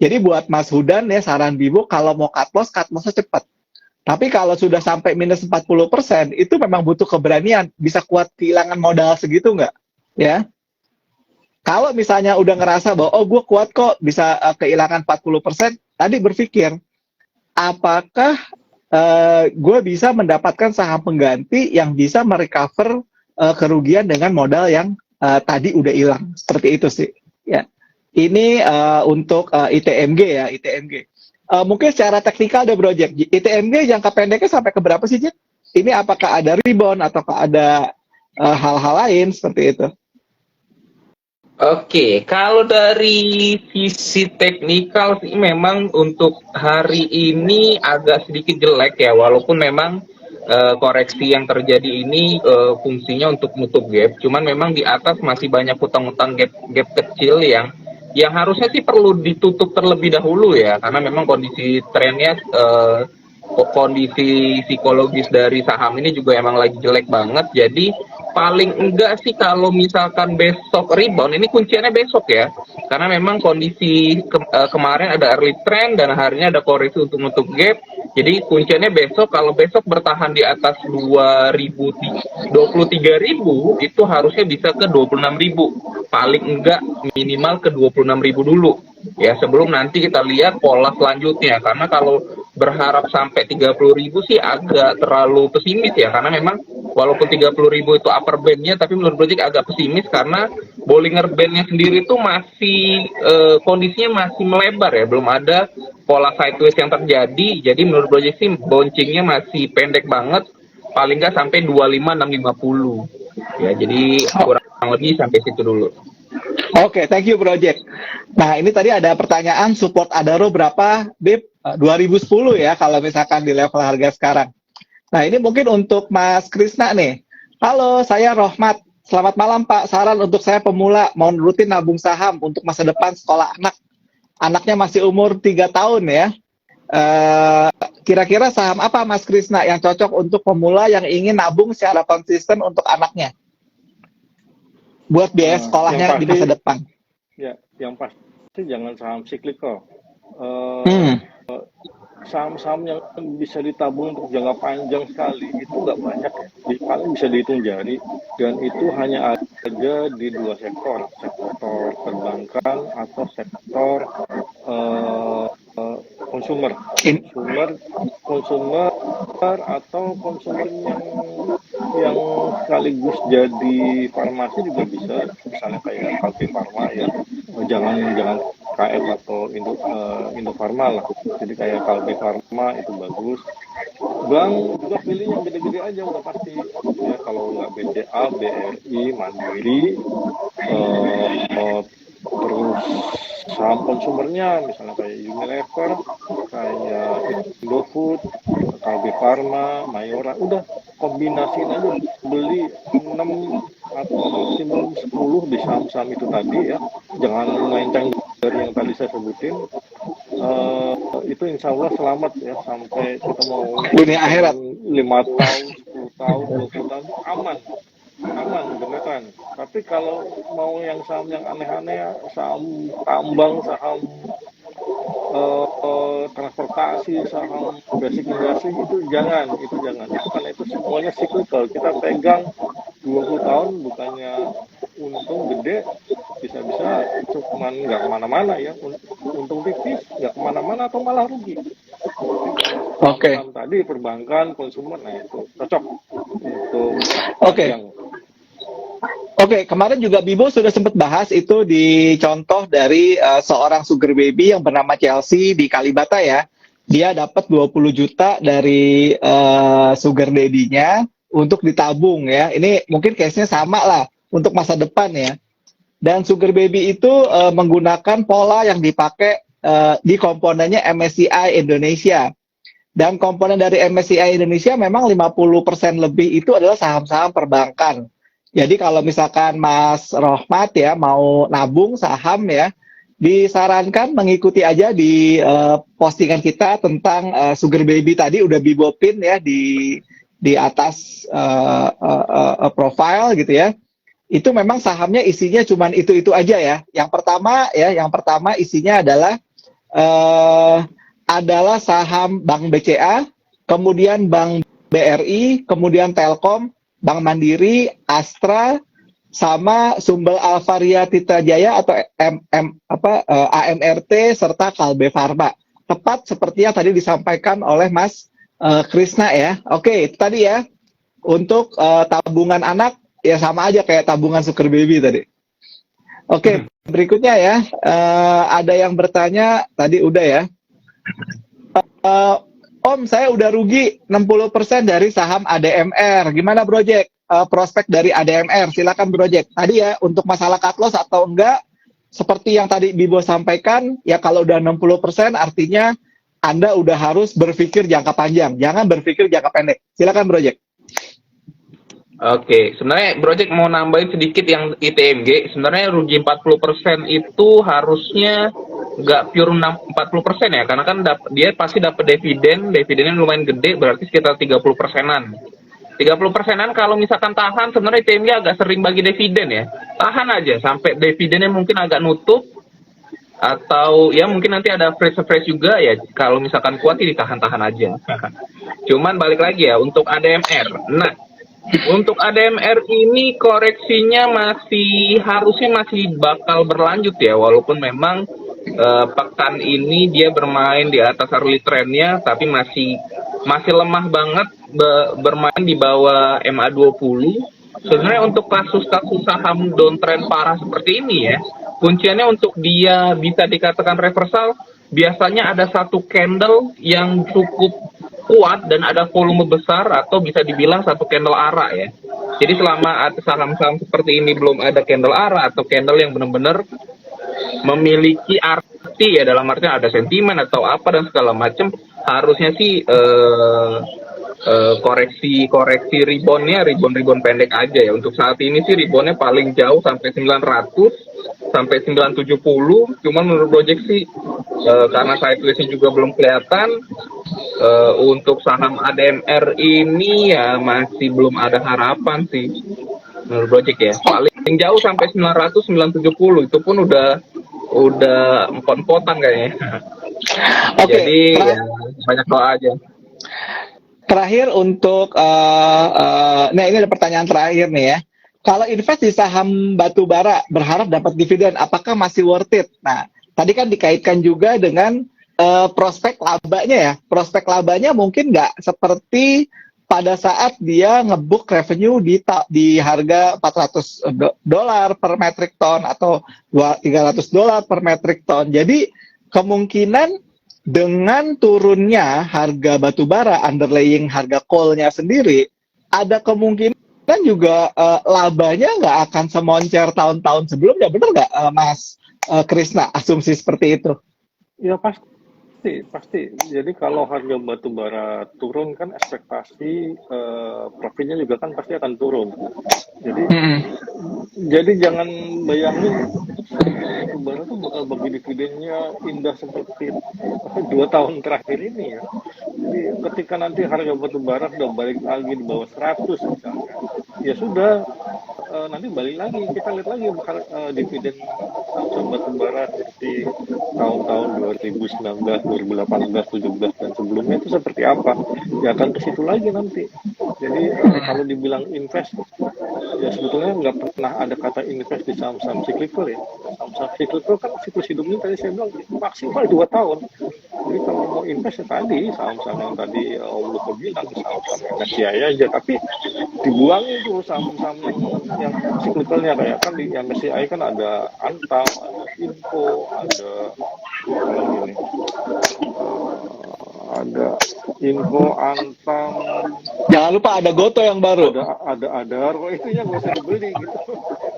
Jadi buat Mas Hudan ya, saran Bibo kalau mau cut loss-nya cepat. Tapi kalau sudah sampai minus 40%, itu memang butuh keberanian. Bisa kuat kehilangan modal segitu nggak? Ya. Kalau misalnya udah ngerasa bahwa, oh gue kuat kok, bisa kehilangan 40%, tadi berpikir, apakah gue bisa mendapatkan saham pengganti yang bisa merecover kerugian dengan modal yang tadi udah hilang. Seperti itu sih. Ya. Ini untuk ITMG ya, ITMG. Mungkin secara teknikal ada project. ITMG jangka pendeknya sampai ke berapa sih, Jit? Ini apakah ada rebound ataukah ada hal-hal lain seperti itu? Oke, kalau dari sisi teknikal sih memang untuk hari ini agak sedikit jelek ya, walaupun memang koreksi yang terjadi ini fungsinya untuk nutup gap, cuman memang di atas masih banyak hutang-hutang gap kecil yang harusnya sih perlu ditutup terlebih dahulu ya, karena memang kondisi trennya kondisi psikologis dari saham ini juga emang lagi jelek banget. Jadi paling enggak sih kalau misalkan besok rebound, ini kunciannya besok ya, karena memang kondisi kemarin ada early trend dan harinya ada koreksi untuk nutup gap. Jadi kunciannya besok, kalau besok bertahan di atas 23.000 itu harusnya bisa ke 26.000, paling enggak minimal ke 26.000 dulu ya, sebelum nanti kita lihat pola selanjutnya. Karena kalau berharap sampai 30.000 sih agak terlalu pesimis ya, karena memang walaupun 30.000 itu upper bandnya, tapi menurut Project agak pesimis karena Bollinger Bandnya sendiri itu masih kondisinya masih melebar ya, belum ada pola sideways yang terjadi. Jadi menurut Project sih bouncingnya masih pendek banget, paling nggak sampai 25.650 ya, jadi kurang lebih sampai situ dulu. Oke, thank you Project. Nah, ini tadi ada pertanyaan support Adaro berapa, Bib? 2010 ya, kalau misalkan di level harga sekarang. Nah, ini mungkin untuk Mas Krisna nih. Halo, saya Rohmat. Selamat malam Pak. Saran untuk saya pemula, mau rutin nabung saham untuk masa depan sekolah anak. Anaknya masih umur 3 tahun ya. Kira-kira saham apa Mas Krisna yang cocok untuk pemula yang ingin nabung secara konsisten untuk anaknya? Buat biaya sekolahnya di masa depan. Ya, yang pasti jangan saham siklikal. Saham-saham yang bisa ditabung untuk jangka panjang sekali itu nggak banyak ya. Paling bisa dihitung jari, dan itu hanya ada di 2 sektor, sektor perbankan atau sektor konsumer atau konsumer yang sekaligus jadi farmasi juga bisa, misalnya kayak Kalbe Farma ya, jangan KF atau Indofarma lah, jadi kayak Kalbe Farma itu bagus. Bank juga pilih yang gede-gede aja udah pasti ya, kalau nggak BCA, BRI, Mandiri, terus saham konsumernya misalnya kayak Unilever, kayak Indofood, Kalbe Farma, Mayora, udah kombinasiin aja, beli 6 atau maksimum 10 di saham-saham itu tadi ya, jangan melenceng dari yang tadi saya sebutin. Itu insya Allah selamat ya, sampai kita mau dunia akhirat 5 tahun, 10 tahun, 20 tahun aman beneran. Tapi kalau mau yang saham yang aneh-aneh, saham tambang, saham transportasi, saham basic industry, itu jangan, karena itu semuanya cyclical. Kita pegang 20 tahun bukannya untung gede, bisa-bisa cuma nggak kemana-mana ya, untung tipis nggak kemana-mana atau malah rugi. Oke. Tadi perbankan, konsumer, nah itu cocok untuk yang. Oke, kemarin juga Bibo sudah sempat bahas itu di contoh dari seorang sugar baby yang bernama Chelsea di Kalibata ya. Dia dapat 20 juta dari sugar daddy-nya untuk ditabung ya. Ini mungkin case-nya sama lah untuk masa depan ya. Dan sugar baby itu menggunakan pola yang dipakai di komponennya MSCI Indonesia. Dan komponen dari MSCI Indonesia memang 50% lebih itu adalah saham-saham perbankan. Jadi kalau misalkan Mas Rohmat ya mau nabung saham ya, disarankan mengikuti aja di postingan kita tentang Sugar Baby tadi, udah bibopin ya di atas profile gitu ya. Itu memang sahamnya isinya cuman itu aja ya. Yang pertama isinya adalah eh, adalah saham Bank BCA, kemudian Bank BRI, kemudian Telkom, Bank Mandiri, Astra, sama Sumbel Alvaria Titra Jaya atau AMRT serta Kalbe Farma. Tepat seperti yang tadi disampaikan oleh Mas Krisna ya. Oke, itu tadi ya. Untuk tabungan anak ya sama aja kayak tabungan sugar baby tadi. Oke, berikutnya ya. Ada yang bertanya tadi udah ya. Om, saya udah rugi 60% dari saham ADMR. Gimana Project? Prospek dari ADMR, silakan Project. Tadi ya, untuk masalah cut loss atau enggak, seperti yang tadi Bibo sampaikan, ya kalau udah 60% artinya Anda udah harus berpikir jangka panjang, jangan berpikir jangka pendek. Silakan Project. Oke, sebenarnya Project mau nambahin sedikit yang ITMG. Sebenarnya rugi 40% itu harusnya nggak pure 40% ya, karena kan dia pasti dapat dividennya lumayan gede, berarti sekitar 30%-an. 30%-an kalau misalkan tahan, sebenarnya ITMG agak sering bagi dividen ya. Tahan aja sampai dividennya mungkin agak nutup, atau ya mungkin nanti ada fresh juga ya, kalau misalkan kuat sih ditahan-tahan aja. Cuman balik lagi ya, untuk ADMR. Nah, untuk ADMR ini koreksinya harusnya masih bakal berlanjut ya, walaupun memang pekan ini dia bermain di atas early trendnya, tapi masih lemah banget, bermain di bawah MA20. Sebenarnya untuk kasus-kasus saham downtrend parah seperti ini ya, kunciannya untuk dia bisa dikatakan reversal, biasanya ada satu candle yang cukup kuat dan ada volume besar, atau bisa dibilang satu candle arah ya. Jadi selama saham-saham seperti ini belum ada candle arah atau candle yang benar-benar memiliki arti ya, dalam artinya ada sentimen atau apa dan segala macam, harusnya sih koreksi reboundnya rebound pendek aja ya. Untuk saat ini sih reboundnya paling jauh sampai 900 sampai 970, cuman menurut Project sih karena sideways-nya juga belum kelihatan, untuk saham ADMR ini ya masih belum ada harapan sih menurut Project ya. Paling jauh sampai 900 970 itu pun udah empot-empotan kayaknya. Oke, Jadi ya, banyak doa aja. Terakhir untuk nah ini ada pertanyaan terakhir nih ya. Kalau invest di saham batu bara berharap dapat dividen, apakah masih worth it? Nah, tadi kan dikaitkan juga dengan prospek labanya ya. Prospek labanya mungkin nggak seperti pada saat dia ngebuk revenue di harga $400 per metric ton atau $300 per metric ton. Jadi kemungkinan dengan turunnya harga batu bara, underlying harga coal-nya sendiri, ada kemungkinan juga labanya nggak akan semoncer tahun-tahun sebelumnya, benar nggak Mas Krisna, asumsi seperti itu? Ya pasti. Jadi kalau harga batu bara turun kan ekspektasi profitnya juga kan pasti akan turun. Jadi jangan bayangin batu bara tuh bakal bagi dividennya indah seperti 2 tahun terakhir ini ya. Jadi ketika nanti harga batu bara udah balik lagi di bawah 100 misalnya, ya sudah, nanti balik lagi, kita lihat lagi dividen saham batu bara seperti tahun-tahun 2019, 2018, 2017 dan sebelumnya itu seperti apa, ya akan ke situ lagi nanti. Jadi kalau dibilang invest, ya sebetulnya nggak pernah ada kata invest di saham-saham cyclical ya. Saham-saham cyclical kan siklus hidupnya tadi saya bilang maksimal 2 tahun. Jadi kalau mau invest ya tadi saham-saham yang tadi Om Luko bilang, saham-saham MSCI aja, tapi dibuang itu saham-saham yang cyclicalnya, kayak kan di MSCI kan ada Antam, ada Info, ada ini, ada Info, Antam. Jangan lupa ada Goto yang baru. Ada Argo, itu yang nggak usah dibeli gitu.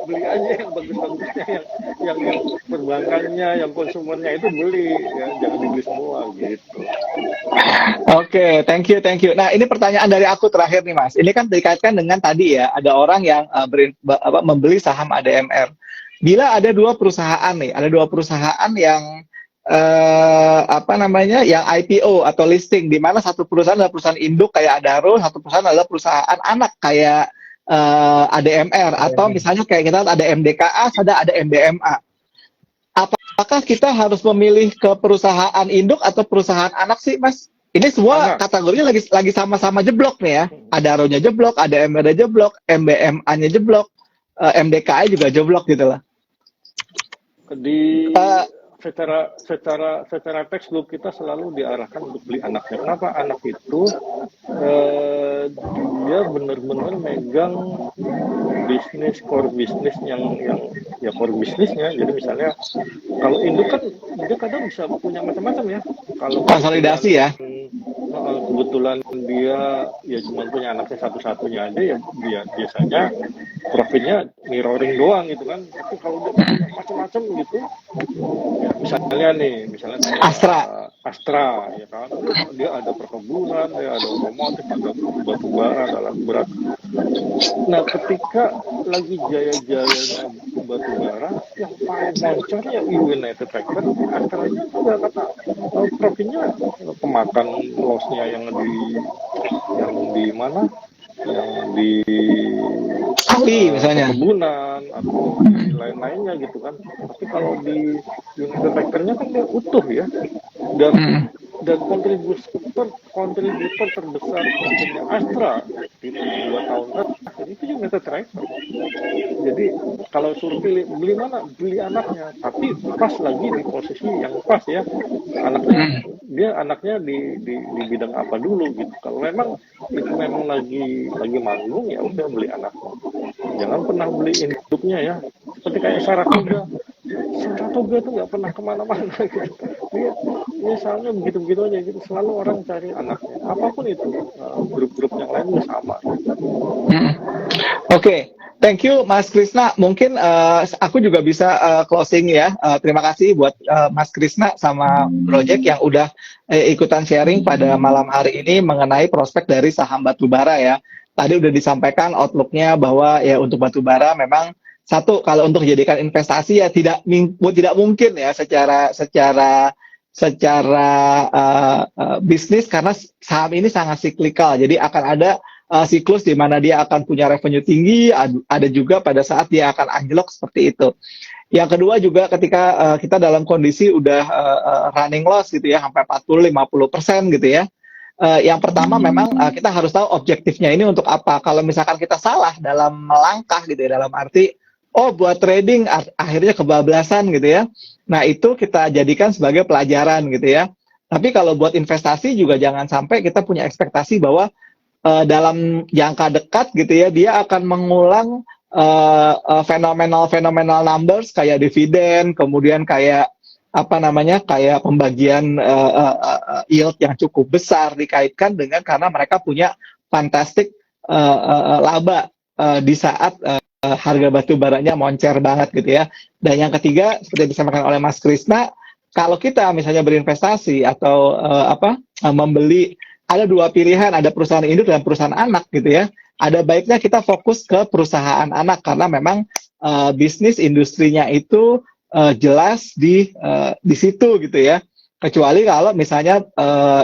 Beli aja yang bagus-bagusnya, yang perbankannya, yang konsumennya itu beli, ya jangan dibeli semua gitu. Oke, thank you. Nah, ini pertanyaan dari aku terakhir nih, Mas. Ini kan dikaitkan dengan tadi ya, ada orang yang membeli saham ADMR. Bila ada dua perusahaan yang yang IPO atau listing, di mana satu perusahaan adalah perusahaan induk kayak Adaro, satu perusahaan adalah perusahaan anak kayak ADMR, atau misalnya kayak kita ada MDKA, ada MDMA. apakah kita harus memilih ke perusahaan induk atau perusahaan anak sih, Mas? Ini semua Anak. kategorinya lagi sama-sama jeblok nih ya. Ada RO-nya jeblok, ada MRD jeblok, MBMA-nya jeblok, MDKI juga jeblok gitu lah. Di Eh, secara textbook kita selalu diarahkan untuk beli anaknya. Kenapa? Anak itu dia benar-benar megang bisnis, core bisnis yang ya core bisnisnya. Jadi misalnya kalau induk kan dia kadang bisa punya macam-macam ya. Kalau konsolidasi ya. kebetulan dia ya cuma punya anaknya satu-satunya aja, ya dia biasanya profitnya mirroring doang gitu kan. Tapi kalau dia punya macam-macam gitu, ya misalnya kayak Astra. Astra ya kan, dia ada perkebunan, dia ada otomotif, ada batu bara, ada alat berat. Nah, ketika lagi jaya-jayanya batu bara, yang paling moncornya United Tractor, Astra itu juga kata profitnya kemakan lossnya yang di mana, yang di Ali misalnya. perkebunan atau di lain-lainnya gitu kan. Tapi kalau di United Tractor-nya kan dia utuh ya, dan kontributor terbesar profitnya Astra di 2 tahun terakhir itu United Tractor. Jadi kalau suruh pilih beli mana, beli anaknya, tapi pas lagi di posisi yang pas ya, anaknya di bidang apa dulu gitu. Kalau memang itu memang lagi manggung, ya udah beli anaknya, jangan pernah beli induknya ya. Seperti kayak Saratoga tuh nggak pernah kemana-mana gitu. Dia misalnya begitu-begitu aja gitu, selalu orang cari anaknya, apapun itu. Grup-grup yang lain juga sama. Oke, thank you Mas Krisna. Mungkin aku juga bisa closing ya. Terima kasih buat Mas Krisna sama Project yang udah ikutan sharing pada malam hari ini mengenai prospek dari saham batubara ya. Tadi udah disampaikan outlook-nya bahwa ya untuk batubara memang satu, kalau untuk dijadikan investasi ya tidak mungkin ya secara bisnis, karena saham ini sangat siklikal. Jadi akan ada siklus di mana dia akan punya revenue tinggi, ada juga pada saat dia akan anjlok seperti itu. Yang kedua juga ketika kita dalam kondisi udah running loss gitu ya, sampai 40-50% gitu ya. Yang pertama memang kita harus tahu objektifnya ini untuk apa. Kalau misalkan kita salah dalam melangkah gitu ya, dalam arti buat trading akhirnya kebablasan gitu ya. Nah, itu kita jadikan sebagai pelajaran gitu ya. Tapi kalau buat investasi juga jangan sampai kita punya ekspektasi bahwa dalam jangka dekat gitu ya, dia akan mengulang fenomenal numbers kayak dividen, kemudian kayak kayak pembagian yield yang cukup besar dikaitkan dengan karena mereka punya fantastic laba di saat harga batu baranya moncer banget gitu ya. Dan yang ketiga, seperti disampaikan oleh Mas Krisna, kalau kita misalnya berinvestasi atau membeli, ada dua pilihan, ada perusahaan induk dan perusahaan anak gitu ya. Ada baiknya kita fokus ke perusahaan anak karena memang bisnis industrinya itu jelas di situ gitu ya. Kecuali kalau misalnya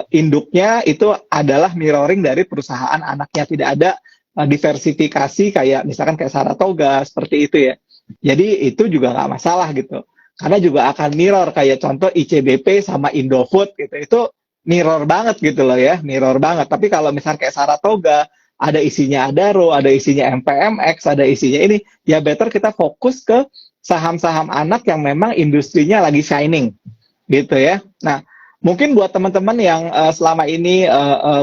induknya itu adalah mirroring dari perusahaan anaknya, tidak ada diversifikasi kayak misalkan kayak Saratoga seperti itu ya. Jadi itu juga nggak masalah gitu. Karena juga akan mirror kayak contoh ICBP sama Indofood gitu. Itu mirror banget gitu loh ya, mirror banget. Tapi kalau misalkan kayak Saratoga, ada isinya Adaro, ada isinya MPMX, ada isinya ini, ya better kita fokus ke saham-saham anak yang memang industrinya lagi shining gitu ya. Nah, mungkin buat teman-teman yang selama ini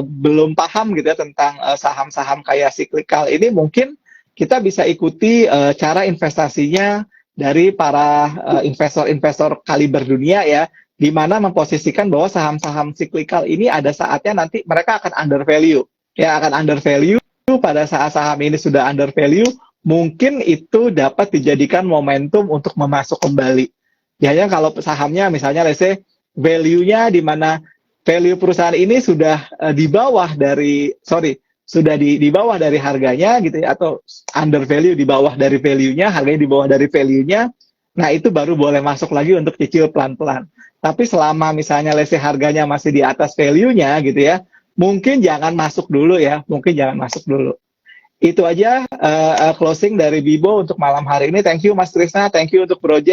belum paham gitu ya tentang saham-saham kayak cyclical ini, mungkin kita bisa ikuti cara investasinya dari para investor-investor kaliber dunia ya, di mana memposisikan bahwa saham-saham cyclical ini ada saatnya nanti mereka akan under value. Ya, akan under value. Pada saat saham ini sudah under value, mungkin itu dapat dijadikan momentum untuk memasuk kembali. Ya, kalau sahamnya misalnya let's say value-nya di mana value perusahaan ini sudah di bawah dari di bawah dari harganya gitu ya, atau under value di bawah dari value-nya, harganya di bawah dari value-nya. Nah, itu baru boleh masuk lagi untuk cicil pelan-pelan. Tapi selama misalnya let's say harganya masih di atas value-nya gitu ya, mungkin jangan masuk dulu ya, mungkin jangan masuk dulu. Itu aja closing dari Bibo untuk malam hari ini. Thank you Mas Krisna, thank you untuk Project.